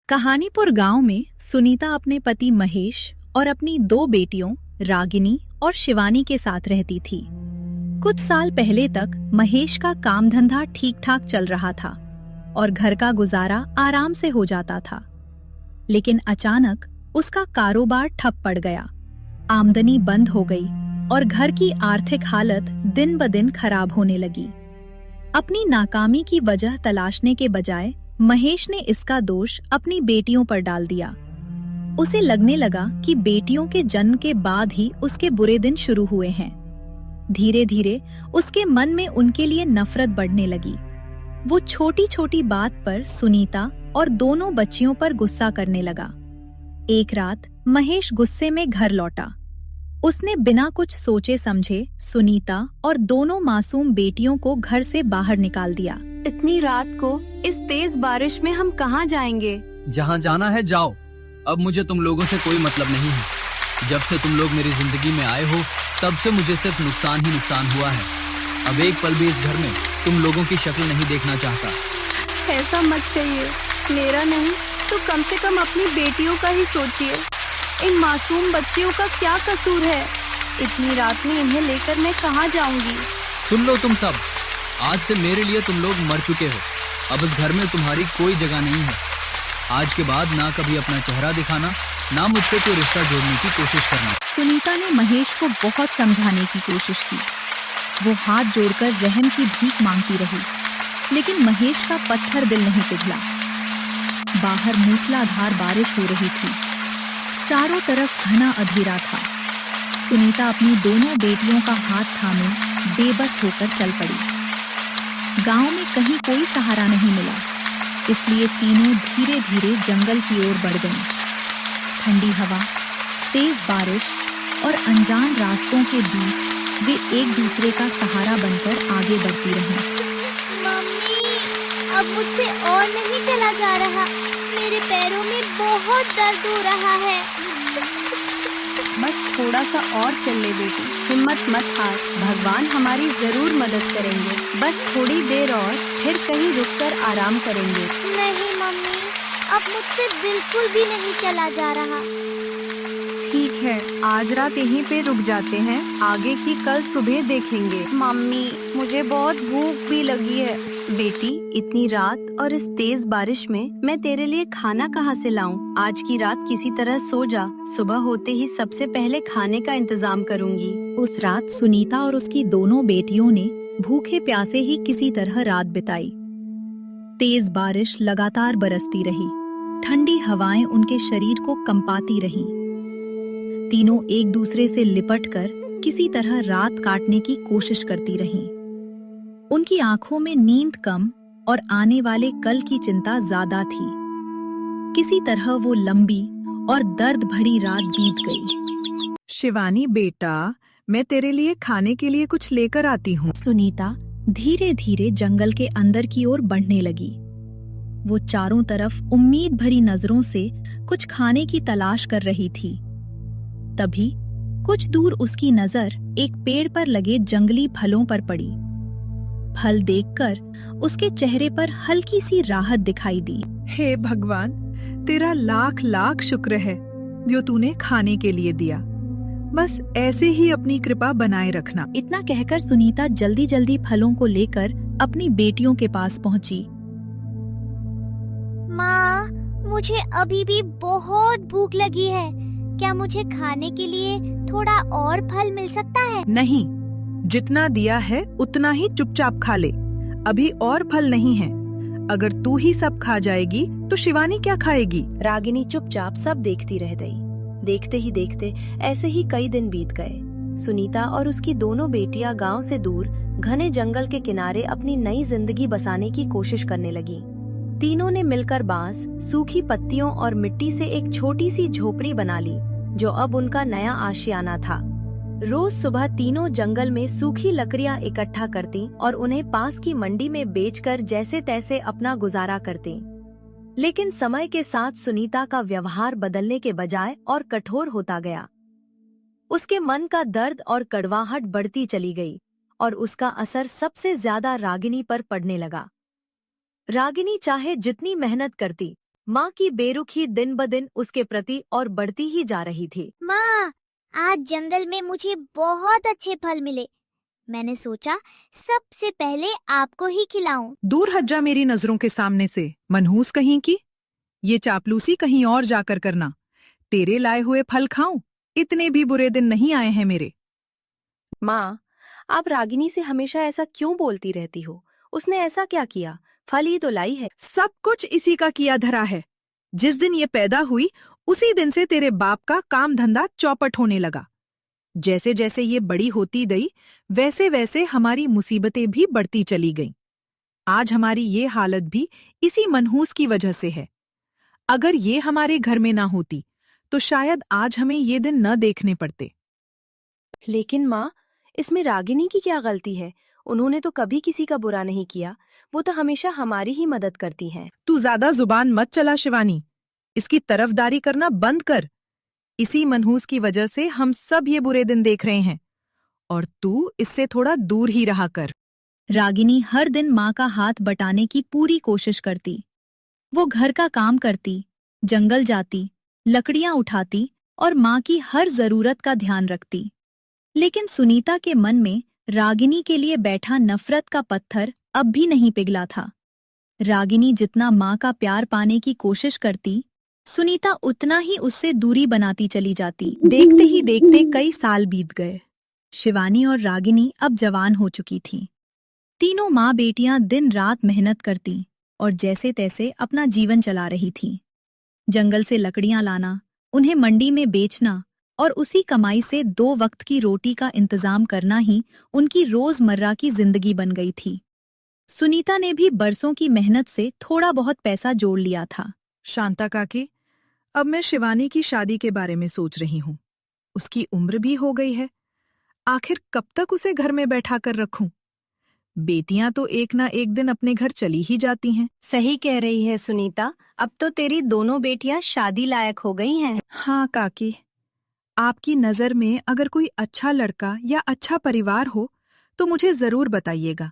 कहानीपुर गांव में सुनीता अपने पति महेश और अपनी दो बेटियों रागिनी और शिवानी के साथ रहती थी। कुछ साल पहले तक महेश का काम धंधा ठीक ठाक चल रहा था और घर का गुजारा आराम से हो जाता था। लेकिन अचानक उसका कारोबार ठप पड़ गया, आमदनी बंद हो गई और घर की आर्थिक हालत दिन ब दिन खराब होने लगी। अपनी नाकामी की वजह तलाशने के बजाय महेश ने इसका दोष अपनी बेटियों पर डाल दिया। उसे लगने लगा कि बेटियों के जन्म के बाद ही उसके बुरे दिन शुरू हुए हैं। धीरे धीरे उसके मन में उनके लिए नफरत बढ़ने लगी। वो छोटी छोटी बात पर सुनीता और दोनों बच्चियों पर गुस्सा करने लगा। एक रात महेश गुस्से में घर लौटा। उसने बिना कुछ सोचे समझे सुनीता और दोनों मासूम बेटियों को घर से बाहर निकाल दिया। इतनी रात को इस तेज बारिश में हम कहाँ जाएंगे? जहाँ जाना है जाओ, अब मुझे तुम लोगों से कोई मतलब नहीं है। जब से तुम लोग मेरी जिंदगी में आए हो तब से मुझे सिर्फ नुकसान ही नुकसान हुआ है। अब एक पल भी इस घर में तुम लोगों की शक्ल नहीं देखना चाहता। ऐसा मत कहिए, मेरा नहीं तो कम से कम अपनी बेटियों का ही सोचिए। इन मासूम बच्चियों का क्या कसूर है? इतनी रात में इन्हें लेकर मैं कहाँ जाऊंगी? सुन लो तुम सब, आज से मेरे लिए तुम लोग मर चुके हो। अब इस घर में तुम्हारी कोई जगह नहीं है। आज के बाद ना कभी अपना चेहरा दिखाना, ना मुझसे कोई रिश्ता जोड़ने की कोशिश करना। सुनीता ने महेश को बहुत समझाने की कोशिश की। वो हाथ जोड़कर रहम की भीख मांगती रही, लेकिन महेश का पत्थर दिल नहीं पिघला। बाहर मूसलाधार बारिश हो रही थी। चारों तरफ घना अंधेरा था। सुनीता अपनी दोनों बेटियों का हाथ थामे बेबस होकर चल पड़ी। गांव में कहीं कोई सहारा नहीं मिला, इसलिए तीनों धीरे धीरे जंगल की ओर बढ़ गईं। ठंडी हवा, तेज बारिश और अनजान रास्तों के बीच वे एक दूसरे का सहारा बनकर आगे बढ़ती रहीं। मम्मी, अब मुझसे और नहीं चला जा रहा। मेरे पैरों में बहुत दर्द हो रहा है। बस थोड़ा सा और चल ले बेटी, हिम्मत मत हार, भगवान हमारी जरूर मदद करेंगे। बस थोड़ी देर और, फिर कहीं रुककर आराम करेंगे। नहीं मम्मी, अब मुझसे बिल्कुल भी नहीं चला जा रहा। ठीक है, आज रात यहीं पे रुक जाते हैं, आगे की कल सुबह देखेंगे। मम्मी, मुझे बहुत भूख भी लगी है। बेटी, इतनी रात और इस तेज बारिश में मैं तेरे लिए खाना कहाँ से लाऊं? आज की रात किसी तरह सो जा, सुबह होते ही सबसे पहले खाने का इंतजाम करूंगी। उस रात सुनीता और उसकी दोनों बेटियों ने भूखे प्यासे ही किसी तरह रात बिताई। तेज बारिश लगातार बरसती रही, ठंडी हवाएं उनके शरीर को कंपाती रहीं। तीनों एक दूसरे से लिपटकर किसी तरह रात काटने की कोशिश करती रहीं। उनकी आंखों में नींद कम और आने वाले कल की चिंता ज्यादा थी। किसी तरह वो लंबी और दर्द भरी रात बीत गई। शिवानी बेटा, मैं तेरे लिए खाने के लिए कुछ लेकर आती हूँ। सुनीता धीरे धीरे जंगल के अंदर की ओर बढ़ने लगी। वो चारों तरफ उम्मीद भरी नजरों से कुछ खाने की तलाश कर रही थी। तभी कुछ दूर उसकी नजर एक पेड़ पर लगे जंगली फलों पर पड़ी। फल देखकर उसके चेहरे पर हल्की सी राहत दिखाई दी। हे भगवान, तेरा लाख लाख शुक्र है जो तूने खाने के लिए दिया। बस ऐसे ही अपनी कृपा बनाए रखना। इतना कहकर सुनीता जल्दी जल्दी फलों को लेकर अपनी बेटियों के पास पहुंची। माँ, मुझे अभी भी बहुत भूख लगी है। क्या मुझे खाने के लिए थोड़ा और फल मिल सकता है? नहीं, जितना दिया है उतना ही चुपचाप खा ले। अभी और फल नहीं है। अगर तू ही सब खा जाएगी तो शिवानी क्या खाएगी? रागिनी चुपचाप सब देखती रह गई। देखते ही देखते ऐसे ही कई दिन बीत गए। सुनीता और उसकी दोनों बेटियां गांव से दूर घने जंगल के किनारे अपनी नई जिंदगी बसाने की कोशिश करने लगी। तीनों ने मिलकर बांस, सूखी पत्तियों और मिट्टी से एक छोटी सी झोपड़ी बना ली, जो अब उनका नया आशियाना था। रोज सुबह तीनों जंगल में सूखी लकड़ियां इकट्ठा करती और उन्हें पास की मंडी में बेचकर जैसे तैसे अपना गुजारा करती। लेकिन समय के साथ सुनीता का व्यवहार बदलने के बजाय और कठोर होता गया। उसके मन का दर्द और कड़वाहट बढ़ती चली गई और उसका असर सबसे ज्यादा रागिनी पर पड़ने लगा। रागिनी चाहे जितनी मेहनत करती, माँ की बेरुखी दिन ब दिन उसके प्रति और बढ़ती ही जा रही थी। माँ, आज जंगल में मुझे बहुत अच्छे फल मिले। मैंने सोचा सबसे पहले आपको ही खिलाऊं। दूर हट जा मेरी नजरों के सामने से, मनहूस कहीं की। ये चापलूसी कहीं और जाकर करना। तेरे लाए हुए फल खाऊं? इतने भी बुरे दिन नहीं आए हैं मेरे। माँ, आप रागिनी से हमेशा ऐसा क्यों बोलती रहती हो? उसने ऐसा क्या किया? फल ही तो लाई है। सब कुछ इसी का किया धरा है। जिस दिन ये पैदा हुई उसी दिन से तेरे बाप का काम धंधा चौपट होने लगा। जैसे जैसे ये बड़ी होती गई वैसे वैसे हमारी मुसीबतें भी बढ़ती चली गईं। आज हमारी ये हालत भी इसी मनहूस की वजह से है। अगर ये हमारे घर में ना होती तो शायद आज हमें ये दिन न देखने पड़ते। लेकिन माँ, इसमें रागिनी की क्या गलती है? उन्होंने तो कभी किसी का बुरा नहीं किया। वो तो हमेशा हमारी ही मदद करती हैं। तू ज्यादा जुबान मत चला शिवानी। इसकी तरफदारी करना बंद कर। इसी मनहूस की वजह से हम सब ये बुरे दिन देख रहे हैं और तू इससे थोड़ा दूर ही रहा कर। रागिनी हर दिन माँ का हाथ बटाने की पूरी कोशिश करती। वो घर का काम करती, जंगल जाती, लकड़ियां उठाती और माँ की हर जरूरत का ध्यान रखती। लेकिन सुनीता के मन में रागिनी के लिए बैठा नफरत का पत्थर अब भी नहीं पिघला था। रागिनी जितना माँ का प्यार पाने की कोशिश करती, सुनीता उतना ही उससे दूरी बनाती चली जाती। देखते ही देखते कई साल बीत गए। शिवानी और रागिनी अब जवान हो चुकी थीं। तीनों माँ बेटियां दिन रात मेहनत करती और जैसे तैसे अपना जीवन चला रही थीं। जंगल से लकड़ियां लाना, उन्हें मंडी में बेचना और उसी कमाई से 2 वक्त की रोटी का इंतजाम करना ही उनकी रोजमर्रा की जिंदगी बन गई थी। सुनीता ने भी बरसों की मेहनत से थोड़ा बहुत पैसा जोड़ लिया था। शांता काकी, अब मैं शिवानी की शादी के बारे में सोच रही हूँ। उसकी उम्र भी हो गई है। आखिर कब तक उसे घर में बैठा कर रखूं? बेटियां तो एक ना एक दिन अपने घर चली ही जाती हैं। सही कह रही है सुनीता। अब तो तेरी दोनों बेटियां शादी लायक हो गई हैं। हाँ काकी, आपकी नजर में अगर कोई अच्छा लड़का या अच्छा परिवार हो तो मुझे जरूर बताइएगा।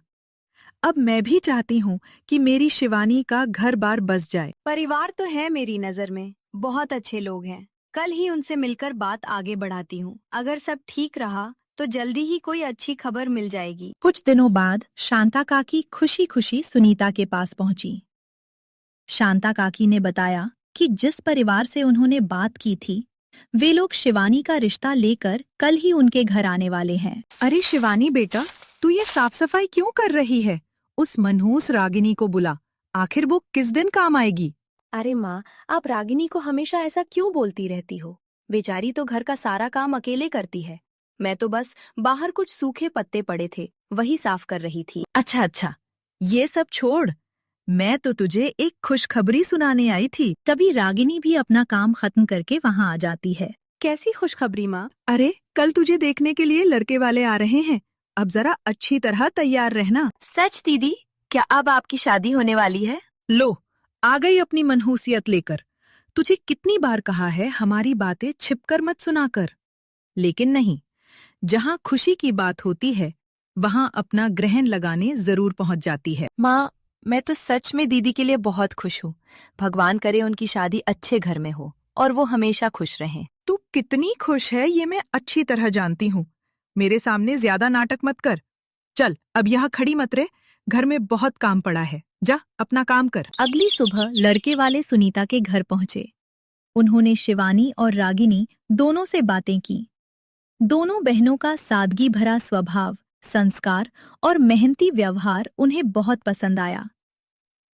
अब मैं भी चाहती हूँ कि मेरी शिवानी का घर बार बस जाए। परिवार तो है मेरी नजर में, बहुत अच्छे लोग हैं। कल ही उनसे मिलकर बात आगे बढ़ाती हूँ। अगर सब ठीक रहा तो जल्दी ही कोई अच्छी खबर मिल जाएगी। कुछ दिनों बाद शांता काकी खुशी खुशी सुनीता के पास पहुंची। शांता काकी ने बताया कि जिस परिवार से उन्होंने बात की थी, वे लोग शिवानी का रिश्ता लेकर कल ही उनके घर आने वाले हैं। अरे शिवानी बेटा, तू ये साफ सफाई क्यों कर रही है? उस मनहूस रागिनी को बुला। आखिर वो किस दिन काम आएगी? अरे माँ, आप रागिनी को हमेशा ऐसा क्यों बोलती रहती हो? बेचारी तो घर का सारा काम अकेले करती है। मैं तो बस बाहर कुछ सूखे पत्ते पड़े थे, वही साफ कर रही थी। अच्छा, ये सब छोड़। मैं तो तुझे एक खुशखबरी सुनाने आई थी। तभी रागिनी भी अपना काम खत्म करके वहां आ जाती है। कैसी खुशखबरी माँ? अरे कल तुझे देखने के लिए लड़के वाले आ रहे हैं। अब जरा अच्छी तरह तैयार रहना। सच दीदी? क्या अब आपकी शादी होने वाली है? लो, आ गई अपनी मनहूसियत लेकर। तुझे कितनी बार कहा है हमारी बातें छिपकर मत सुना कर। लेकिन नहीं, जहाँ खुशी की बात होती है वहाँ अपना ग्रहण लगाने जरूर पहुँच जाती है। माँ, मैं तो सच में दीदी के लिए बहुत खुश हूँ। भगवान करे उनकी शादी अच्छे घर में हो और वो हमेशा खुश रहें। तू कितनी खुश है ये मैं अच्छी तरह जानती हूँ। मेरे सामने ज्यादा नाटक मत कर। चल अब यहाँ खड़ी मत रह, घर में बहुत काम पड़ा है। जा अपना काम कर। अगली सुबह लड़के वाले सुनीता के घर पहुंचे। उन्होंने शिवानी और रागिनी दोनों से बातें की। दोनों बहनों का सादगी भरा स्वभाव, संस्कार और मेहनती व्यवहार उन्हें बहुत पसंद आया।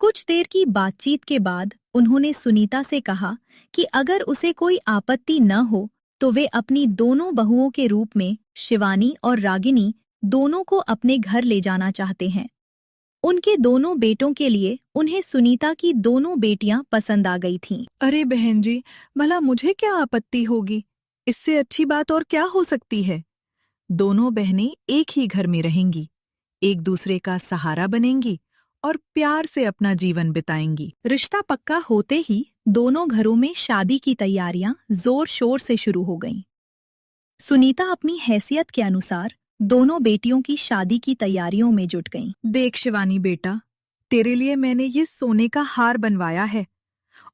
कुछ देर की बातचीत के बाद उन्होंने सुनीता से कहा कि अगर उसे कोई आपत्ति न हो तो वे अपनी दोनों बहुओं के रूप में शिवानी और रागिनी दोनों को अपने घर ले जाना चाहते हैं। उनके दोनों बेटों के लिए उन्हें सुनीता की दोनों बेटियां पसंद आ गई थीं। अरे बहन जी, भला मुझे क्या आपत्ति होगी? इससे अच्छी बात और क्या हो सकती है? दोनों बहनें एक ही घर में रहेंगी, एक दूसरे का सहारा बनेंगी और प्यार से अपना जीवन बिताएंगी। रिश्ता पक्का होते ही दोनों घरों में शादी की तैयारियां जोर शोर से शुरू हो गईं। सुनीता अपनी हैसियत के अनुसार दोनों बेटियों की शादी की तैयारियों में जुट गईं। देख शिवानी बेटा, तेरे लिए मैंने ये सोने का हार बनवाया है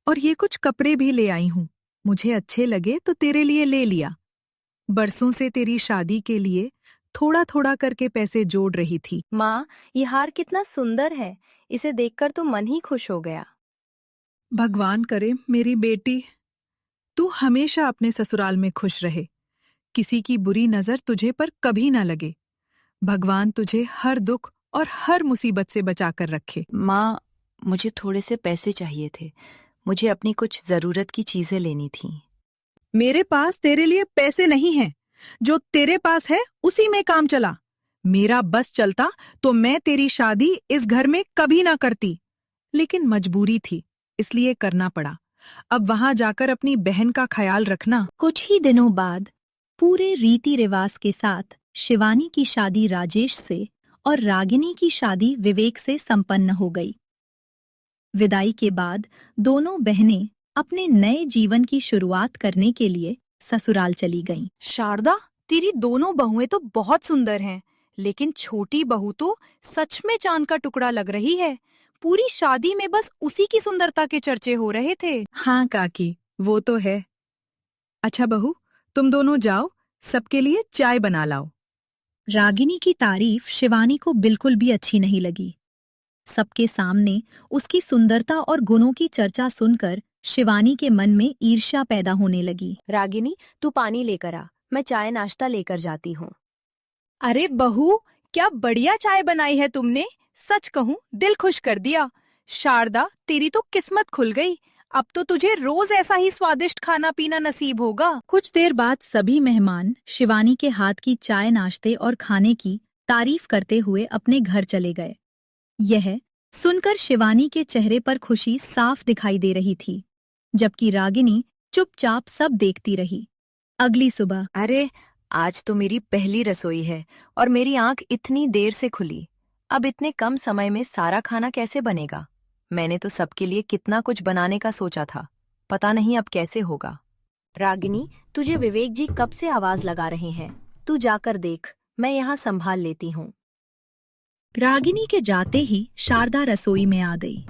और ये कुछ कपड़े भी ले आई हूँ। मुझे अच्छे लगे तो तेरे लिए ले लिया। बरसों से तेरी शादी के लिए थोड़ा थोड़ा करके पैसे जोड़ रही थी। माँ, ये हार कितना सुंदर है। इसे देखकर तो मन ही खुश हो गया। भगवान करे मेरी बेटी तू हमेशा अपने ससुराल में खुश रहे। किसी की बुरी नजर तुझे पर कभी ना लगे। भगवान तुझे हर दुख और हर मुसीबत से बचाकर रखे। माँ, मुझे थोड़े से पैसे चाहिए थे। मुझे अपनी कुछ जरूरत की चीजें लेनी थी। मेरे पास तेरे लिए पैसे नहीं हैं। जो तेरे पास है उसी में काम चला। मेरा बस चलता तो मैं तेरी शादी इस घर में कभी ना करती, लेकिन मजबूरी थी इसलिए करना पड़ा। अब वहां जाकर अपनी बहन का ख्याल रखना। कुछ ही दिनों बाद पूरे रीति रिवाज के साथ शिवानी की शादी राजेश से और रागिनी की शादी विवेक से संपन्न हो गई। विदाई के बाद दोनों बहनें अपने नए जीवन की शुरुआत करने के लिए ससुराल चली गईं। शारदा, तेरी दोनों बहुएं तो बहुत सुंदर हैं, लेकिन छोटी बहू तो सच में चांद का टुकड़ा लग रही है। पूरी शादी में बस उसी की सुंदरता के चर्चे हो रहे थे। हाँ काकी, वो तो है। अच्छा बहू, तुम दोनों जाओ, सबके लिए चाय बना लाओ। रागिनी की तारीफ शिवानी को बिल्कुल भी अच्छी नहीं लगी। सबके सामने उसकी सुंदरता और गुणों की चर्चा सुनकर शिवानी के मन में ईर्ष्या पैदा होने लगी। रागिनी, तू पानी लेकर आ, मैं चाय नाश्ता लेकर जाती हूँ। अरे बहू, क्या बढ़िया चाय बनाई है तुमने। सच कहूँ, दिल खुश कर दिया। शारदा, तेरी तो किस्मत खुल गई। अब तो तुझे रोज ऐसा ही स्वादिष्ट खाना पीना नसीब होगा। कुछ देर बाद सभी मेहमान शिवानी के हाथ की चाय, नाश्ते और खाने की तारीफ करते हुए अपने घर चले गए। यह सुनकर शिवानी के चेहरे पर खुशी साफ दिखाई दे रही थी, जबकि रागिनी चुपचाप सब देखती रही। अगली सुबह अरे, आज तो मेरी पहली रसोई है और मेरी आंख इतनी देर से खुली। अब इतने कम समय में सारा खाना कैसे बनेगा? मैंने तो सबके लिए कितना कुछ बनाने का सोचा था। पता नहीं अब कैसे होगा। रागिनी, तुझे विवेक जी कब से आवाज लगा रहे हैं। तू जाकर देख, मैं यहाँ संभाल लेती हूँ। रागिनी के जाते ही शारदा रसोई में आ गई।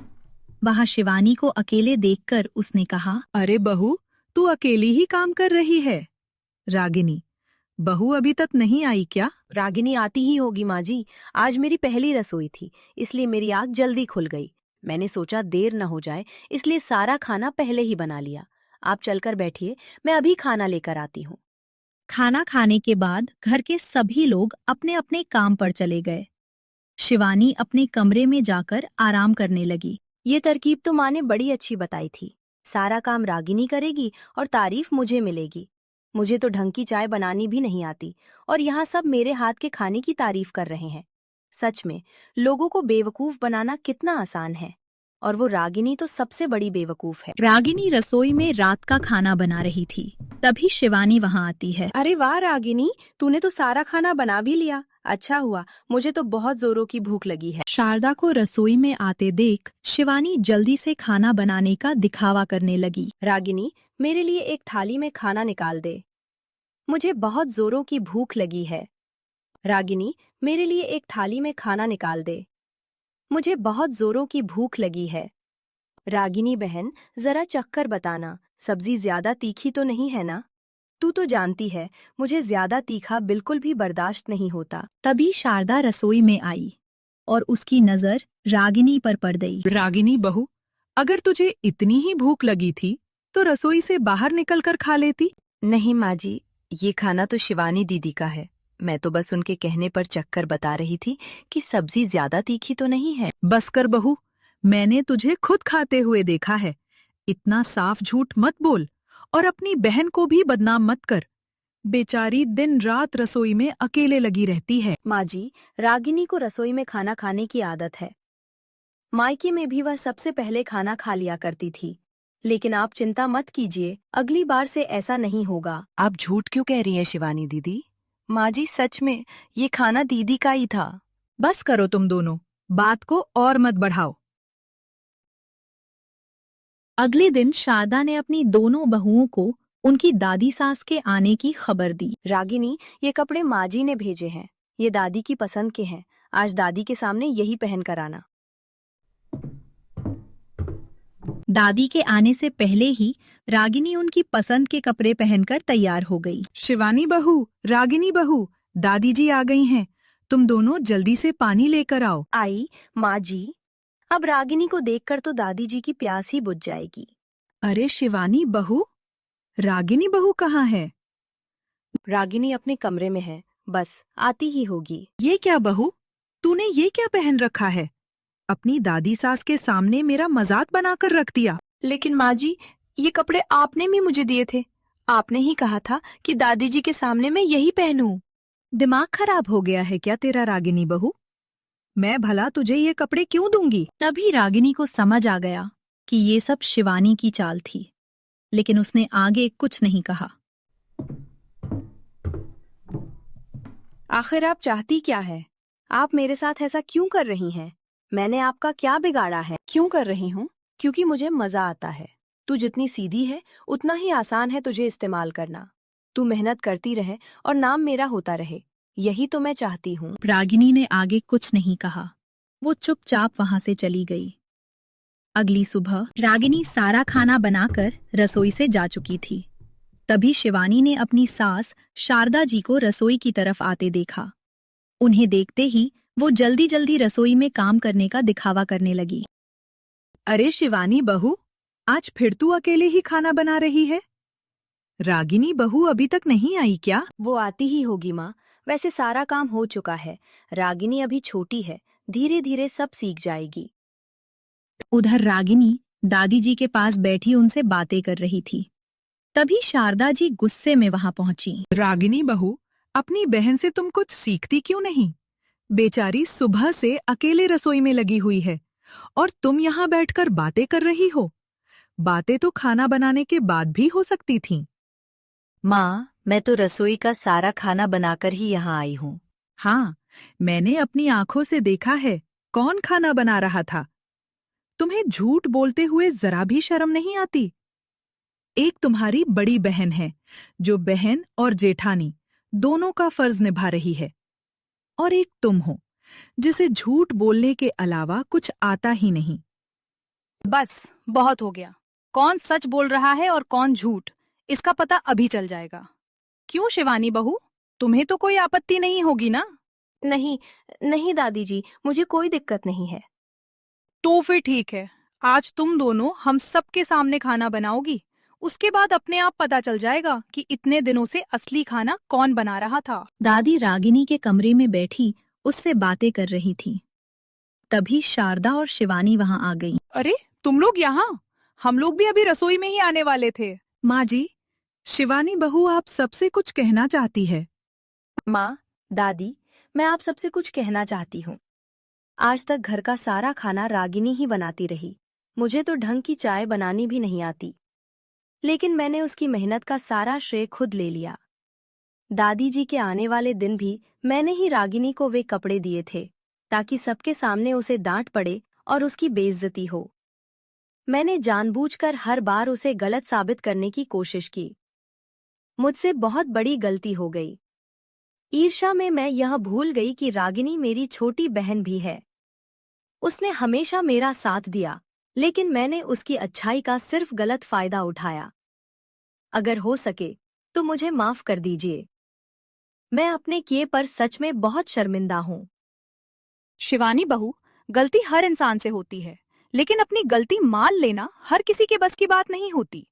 वहां शिवानी को अकेले देखकर उसने कहा, अरे बहू, तू अकेली ही काम कर रही है। रागिनी, बहू अभी तक नहीं आई क्या? रागिनी आती ही होगी माँ जी। आज मेरी पहली रसोई थी, इसलिए मेरी आँख जल्दी खुल गई। मैंने सोचा देर न हो जाए, इसलिए सारा खाना पहले ही बना लिया। आप चलकर बैठिए, मैं अभी खाना लेकर आती हूँ। खाना खाने के बाद घर के सभी लोग अपने अपने काम पर चले गए। शिवानी अपने कमरे में जाकर आराम करने लगी। ये तरकीब तो माँ ने बड़ी अच्छी बताई थी। सारा काम रागिनी करेगी और तारीफ मुझे मिलेगी। मुझे तो ढंग की चाय बनानी भी नहीं आती और यहाँ सब मेरे हाथ के खाने की तारीफ कर रहे हैं। सच में लोगों को बेवकूफ बनाना कितना आसान है, और वो रागिनी तो सबसे बड़ी बेवकूफ है। रागिनी रसोई में रात का खाना बना रही थी, तभी शिवानी वहां आती है। अरे वाह रागिनी, तूने तो सारा खाना बना भी लिया। अच्छा हुआ, मुझे तो बहुत जोरों की भूख लगी है। शारदा को रसोई में आते देख शिवानी जल्दी से खाना बनाने का दिखावा करने लगी। रागिनी, मेरे लिए एक थाली में खाना निकाल दे। मुझे बहुत जोरों की भूख लगी है। रागिनी, मेरे लिए एक थाली में खाना निकाल दे। मुझे बहुत जोरों की भूख लगी है। रागिनी बहन, जरा चखकर बताना, सब्जी ज्यादा तीखी तो नहीं है ना? तू तो जानती है, मुझे ज्यादा तीखा बिल्कुल भी बर्दाश्त नहीं होता। तभी शारदा रसोई में आई और उसकी नजर रागिनी पर पड़ गई। रागिनी बहू, अगर तुझे इतनी ही भूख लगी थी तो रसोई से बाहर निकलकर खा लेती। नहीं माँ जी, ये खाना तो शिवानी दीदी का है। मैं तो बस उनके कहने पर चक्कर बता रही थी कि सब्जी ज्यादा तीखी तो नहीं है। बस कर बहू, मैंने तुझे खुद खाते हुए देखा है। इतना साफ झूठ मत बोल और अपनी बहन को भी बदनाम मत कर। बेचारी दिन रात रसोई में अकेले लगी रहती है। माँ जी, रागिनी को रसोई में खाना खाने की आदत है। मायके में भी वह सबसे पहले खाना खा लिया करती थी। लेकिन आप चिंता मत कीजिए, अगली बार से ऐसा नहीं होगा। आप झूठ क्यों कह रही हैं शिवानी दीदी? माँ जी, सच में ये खाना दीदी का ही था। बस करो तुम दोनों, बात को और मत बढ़ाओ। अगले दिन शारदा ने अपनी दोनों बहुओं को उनकी दादी सास के आने की खबर दी। रागिनी, ये कपड़े माँ जी ने भेजे हैं। ये दादी की पसंद के हैं। आज दादी के सामने यही पहन कर आना। दादी के आने से पहले ही रागिनी उनकी पसंद के कपड़े पहनकर तैयार हो गई। शिवानी बहू, रागिनी बहू, दादी जी आ गई हैं। तुम दोनों जल्दी से पानी लेकर आओ। आई माँ जी। अब रागिनी को देखकर तो दादी जी की प्यास ही बुझ जाएगी। अरे शिवानी बहू, रागिनी बहू कहाँ है? रागिनी अपने कमरे में है, बस आती ही होगी। ये क्या बहू, तूने ये क्या पहन रखा है? अपनी दादी सास के सामने मेरा मजाक बनाकर रख दिया। लेकिन माँ जी, ये कपड़े आपने भी मुझे दिए थे। आपने ही कहा था कि दादी जी के सामने मैं यही पहनूं। दिमाग खराब हो गया है क्या तेरा रागिनी बहू? मैं भला तुझे ये कपड़े क्यों दूंगी? तभी रागिनी को समझ आ गया कि ये सब शिवानी की चाल थी, लेकिन उसने आगे कुछ नहीं कहा। आखिर आप चाहती क्या है? आप मेरे साथ ऐसा क्यों कर रही हैं? मैंने आपका क्या बिगाड़ा है? क्यों कर रही हूँ? क्योंकि मुझे मजा आता है। तू जितनी सीधी है उतना ही आसान है तुझे इस्तेमाल करना। तू मेहनत करती रहे और नाम मेरा होता रहे, यही तो मैं चाहती हूँ। रागिनी ने आगे कुछ नहीं कहा। वो चुपचाप वहां से चली गई। अगली सुबह रागिनी सारा खाना बनाकर रसोई से जा चुकी थी। तभी शिवानी ने अपनी सास शारदा जी को रसोई की तरफ आते देखा। उन्हें देखते ही वो जल्दी जल्दी रसोई में काम करने का दिखावा करने लगी। अरे शिवानी बहू, आज फिर तू अकेले ही खाना बना रही है? रागिनी बहू अभी तक नहीं आई क्या? वो आती ही होगी माँ। वैसे सारा काम हो चुका है। रागिनी अभी छोटी है, धीरे धीरे सब सीख जाएगी। उधर रागिनी दादी जी के पास बैठी उनसे बातें कर रही थी। तभी शारदा जी गुस्से में वहां पहुंची। रागिनी बहू, अपनी बहन से तुम कुछ सीखती क्यों नहीं? बेचारी सुबह से अकेले रसोई में लगी हुई है और तुम यहाँ बैठकर बातें कर रही हो। बातें तो खाना बनाने के बाद भी हो सकती थीं। माँ, मैं तो रसोई का सारा खाना बनाकर ही यहाँ आई हूँ। हाँ, मैंने अपनी आंखों से देखा है कौन खाना बना रहा था। तुम्हें झूठ बोलते हुए जरा भी शर्म नहीं आती? एक तुम्हारी बड़ी बहन है जो बहन और जेठानी दोनों का फर्ज निभा रही है, और एक तुम हो जिसे झूठ बोलने के अलावा कुछ आता ही नहीं। बस बहुत हो गया। कौन सच बोल रहा है और कौन झूठ, इसका पता अभी चल जाएगा। क्यों शिवानी बहू, तुम्हें तो कोई आपत्ति नहीं होगी ना? नहीं नहीं दादी जी, मुझे कोई दिक्कत नहीं है। तो फिर ठीक है, आज तुम दोनों हम सबके सामने खाना बनाओगी। उसके बाद अपने आप पता चल जाएगा कि इतने दिनों से असली खाना कौन बना रहा था। दादी रागिनी के कमरे में बैठी उससे बातें कर रही थी। तभी शारदा और शिवानी वहां आ गईं। अरे तुम लोग यहाँ? हम लोग भी अभी रसोई में ही आने वाले थे। माँ जी, शिवानी बहू आप सबसे कुछ कहना चाहती है। माँ, दादी, मैं आप सबसे कुछ कहना चाहती हूँ। आज तक घर का सारा खाना रागिनी ही बनाती रही। मुझे तो ढंग की चाय बनानी भी नहीं आती, लेकिन मैंने उसकी मेहनत का सारा श्रेय खुद ले लिया। दादी जी के आने वाले दिन भी मैंने ही रागिनी को वे कपड़े दिए थे ताकि सबके सामने उसे डांट पड़े और उसकी बेइज्जती हो। मैंने जानबूझकर हर बार उसे गलत साबित करने की कोशिश की। मुझसे बहुत बड़ी गलती हो गई। ईर्ष्या में मैं यह भूल गई कि रागिनी मेरी छोटी बहन भी है। उसने हमेशा मेरा साथ दिया, लेकिन मैंने उसकी अच्छाई का सिर्फ गलत फायदा उठाया। अगर हो सके तो मुझे माफ कर दीजिए। मैं अपने किए पर सच में बहुत शर्मिंदा हूँ। शिवानी बहू, गलती हर इंसान से होती है, लेकिन अपनी गलती मान लेना हर किसी के बस की बात नहीं होती।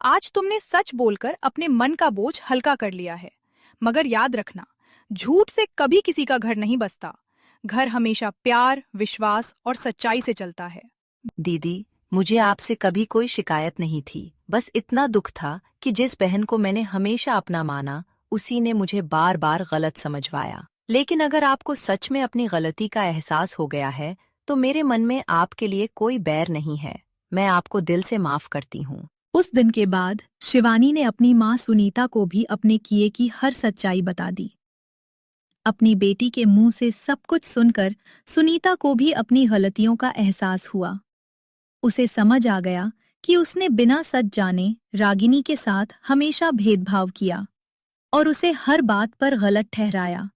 आज तुमने सच बोलकर अपने मन का बोझ हल्का कर लिया है, मगर याद रखना, झूठ से कभी किसी का घर नहीं बसता। घर हमेशा प्यार, विश्वास और सच्चाई से चलता है। दीदी, मुझे आपसे कभी कोई शिकायत नहीं थी। बस इतना दुख था कि जिस बहन को मैंने हमेशा अपना माना, उसी ने मुझे बार बार गलत समझवाया। लेकिन अगर आपको सच में अपनी गलती का एहसास हो गया है, तो मेरे मन में आपके लिए कोई बैर नहीं है। मैं आपको दिल से माफ करती हूँ। उस दिन के बाद शिवानी ने अपनी माँ सुनीता को भी अपने किए की हर सच्चाई बता दी। अपनी बेटी के मुंह से सब कुछ सुनकर सुनीता को भी अपनी गलतियों का एहसास हुआ। उसे समझ आ गया कि उसने बिना सच जाने रागिनी के साथ हमेशा भेदभाव किया और उसे हर बात पर गलत ठहराया।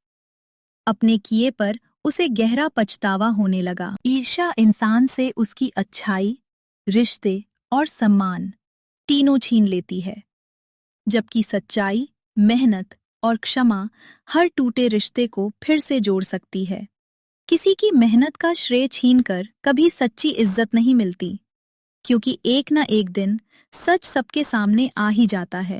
अपने किए पर उसे गहरा पछतावा होने लगा। ईर्ष्या इंसान से उसकी अच्छाई, रिश्ते और सम्मान तीनों छीन लेती है, जबकि सच्चाई, मेहनत और क्षमा हर टूटे रिश्ते को फिर से जोड़ सकती है। किसी की मेहनत का श्रेय छीनकर कभी सच्ची इज्जत नहीं मिलती, क्योंकि एक न एक दिन सच सबके सामने आ ही जाता है।